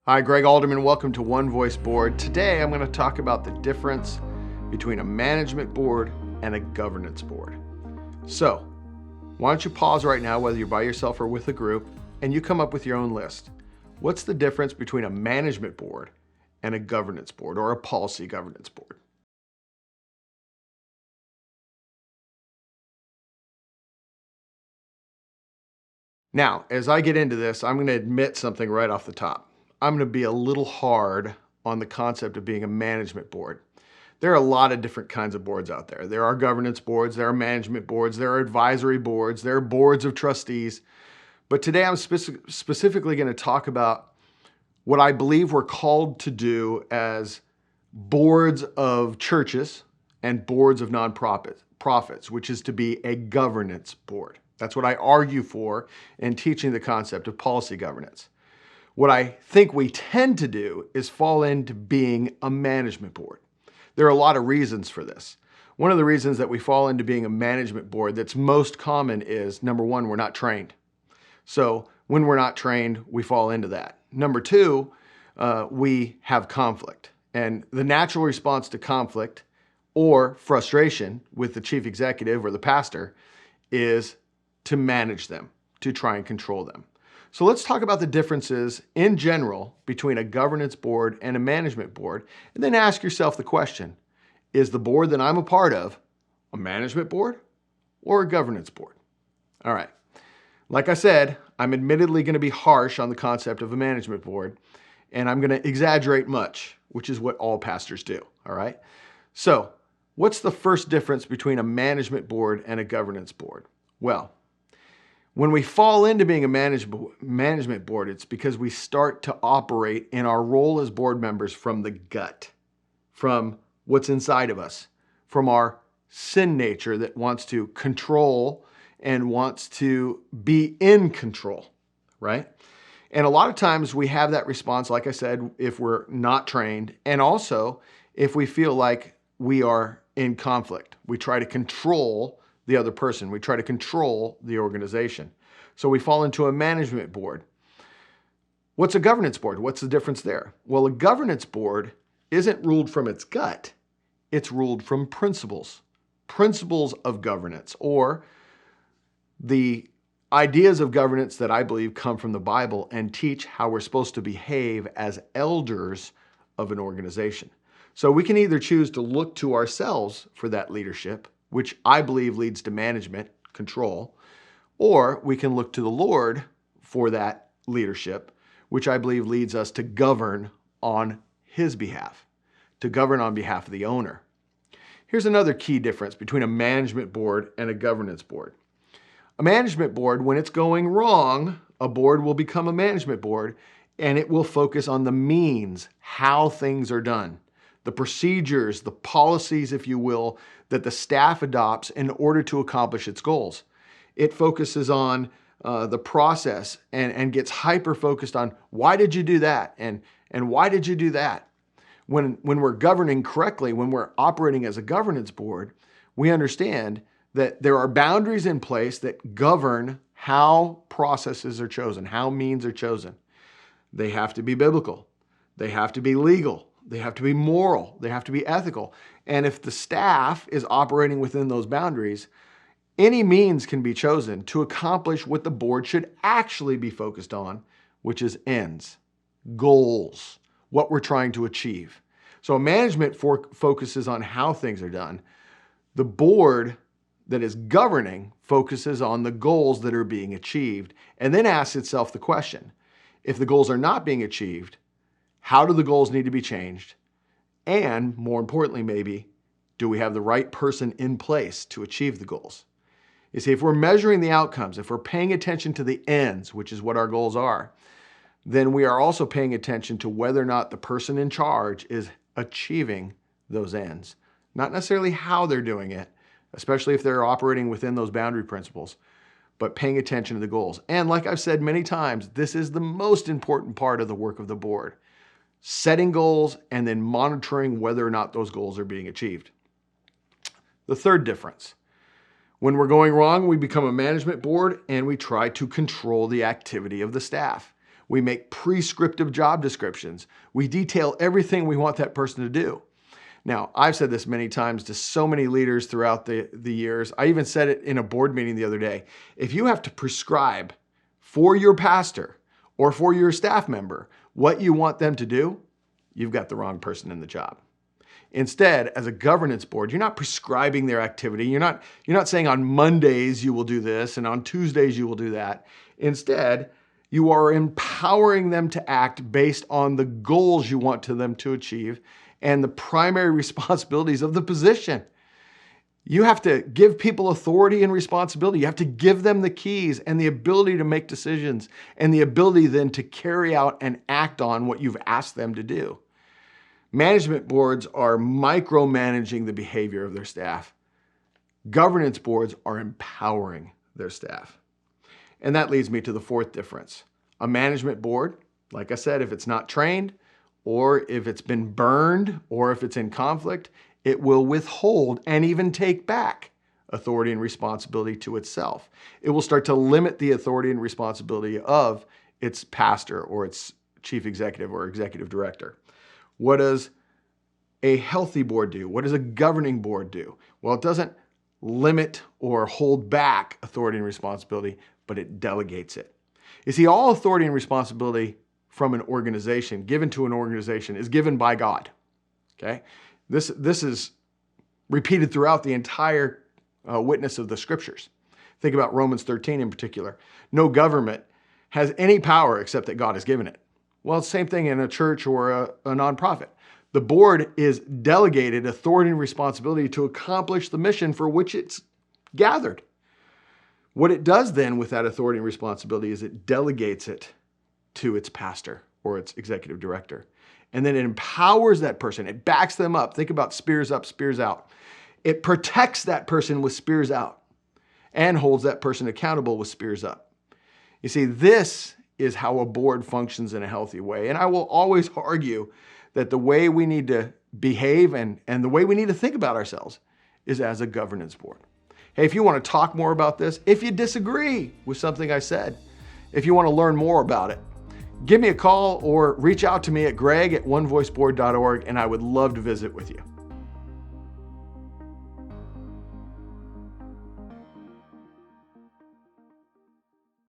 Hi, Greg Alderman. Welcome to One Voice Board. Today I'm going to talk about the difference between a management board and a governance board. So, why don't you pause right now, whether you're by yourself or with a group, and you come up with your own list. What's the difference between a management board and a governance board or a policy governance board? Now, as I get into this, I'm going to admit something right off the top. I'm going to be a little hard on the concept of being a management board. There are a lot of different kinds of boards out there. There are governance boards, there are management boards, there are advisory boards, there are boards of trustees. But today I'm specifically going to talk about what I believe we're called to do as boards of churches and boards of nonprofits, which is to be a governance board. That's what I argue for in teaching the concept of policy governance. What I think we tend to do is fall into being a management board. There are a lot of reasons for this. One of the reasons that we fall into being a management board that's most common is, number one, we're not trained. So when we're not trained, we fall into that. Number two, we have conflict. And the natural response to conflict or frustration with the chief executive or the pastor is to manage them, to try and control them. So let's talk about the differences in general between a governance board and a management board, and then ask yourself the question, is the board that I'm a part of a management board or a governance board? All right. Like I said, I'm admittedly going to be harsh on the concept of a management board, and I'm going to exaggerate much, which is what all pastors do. All right. So what's the first difference between a management board and a governance board? Well, when we fall into being a management board, it's because we start to operate in our role as board members from the gut, from what's inside of us, from our sin nature that wants to control and wants to be in control, right? And a lot of times we have that response, like I said, if we're not trained, and also if we feel like we are in conflict. We try to control the other person. We try to control the organization. So we fall into a management board. What's a governance board? What's the difference there? Well, a governance board isn't ruled from its gut. It's ruled from principles of governance, or the ideas of governance that I believe come from the Bible and teach how we're supposed to behave as elders of an organization. So we can either choose to look to ourselves for that leadership, which I believe leads to management, control, or we can look to the Lord for that leadership, which I believe leads us to govern on His behalf, to govern on behalf of the owner. Here's another key difference between a management board and a governance board. A management board, when it's going wrong, a board will become a management board, and it will focus on the means, how things are done, the procedures, the policies, if you will, that the staff adopts in order to accomplish its goals. It focuses on the process and gets hyper-focused on why did you do that and why did you do that? When we're governing correctly, when we're operating as a governance board, we understand that there are boundaries in place that govern how processes are chosen, how means are chosen. They have to be biblical. They have to be legal. They have to be moral. They have to be ethical. And if the staff is operating within those boundaries, any means can be chosen to accomplish what the board should actually be focused on, which is ends, goals, what we're trying to achieve. So management focuses on how things are done. The board that is governing focuses on the goals that are being achieved, and then asks itself the question, if the goals are not being achieved, how do the goals need to be changed? And more importantly, maybe, do we have the right person in place to achieve the goals? You see, if we're measuring the outcomes, if we're paying attention to the ends, which is what our goals are, then we are also paying attention to whether or not the person in charge is achieving those ends. Not necessarily how they're doing it, especially if they're operating within those boundary principles, but paying attention to the goals. And like I've said many times, this is the most important part of the work of the board. Setting goals and then monitoring whether or not those goals are being achieved. The third difference. When we're going wrong, we become a management board and we try to control the activity of the staff. We make prescriptive job descriptions. We detail everything we want that person to do. Now, I've said this many times to so many leaders throughout the years. I even said it in a board meeting the other day. If you have to prescribe for your pastor or for your staff member what you want them to do, you've got the wrong person in the job. Instead, as a governance board, you're not prescribing their activity. You're not saying on Mondays you will do this and on Tuesdays you will do that. Instead, you are empowering them to act based on the goals you want them to achieve and the primary responsibilities of the position. You have to give people authority and responsibility. You have to give them the keys and the ability to make decisions and the ability then to carry out and act on what you've asked them to do. Management boards are micromanaging the behavior of their staff. Governance boards are empowering their staff. And that leads me to the fourth difference. A management board, like I said, if it's not trained, or if it's been burned, or if it's in conflict, it will withhold and even take back authority and responsibility to itself. It will start to limit the authority and responsibility of its pastor or its chief executive or executive director. What does a healthy board do? What does a governing board do? Well, it doesn't limit or hold back authority and responsibility, but it delegates it. You see, all authority and responsibility from an organization, given to an organization, is given by God. Okay? This is repeated throughout the entire witness of the scriptures. Think about Romans 13 in particular. No government has any power except that God has given it. Well, same thing in a church or a nonprofit. The board is delegated authority and responsibility to accomplish the mission for which it's gathered. What it does then with that authority and responsibility is it delegates it to its pastor or its executive director. And then it empowers that person. It backs them up. Think about spears up, spears out. It protects that person with spears out and holds that person accountable with spears up. You see, this is how a board functions in a healthy way. And I will always argue that the way we need to behave and the way we need to think about ourselves is as a governance board. Hey, if you want to talk more about this, if you disagree with something I said, if you want to learn more about it, give me a call or reach out to me at greg@onevoiceboard.org, and I would love to visit with you.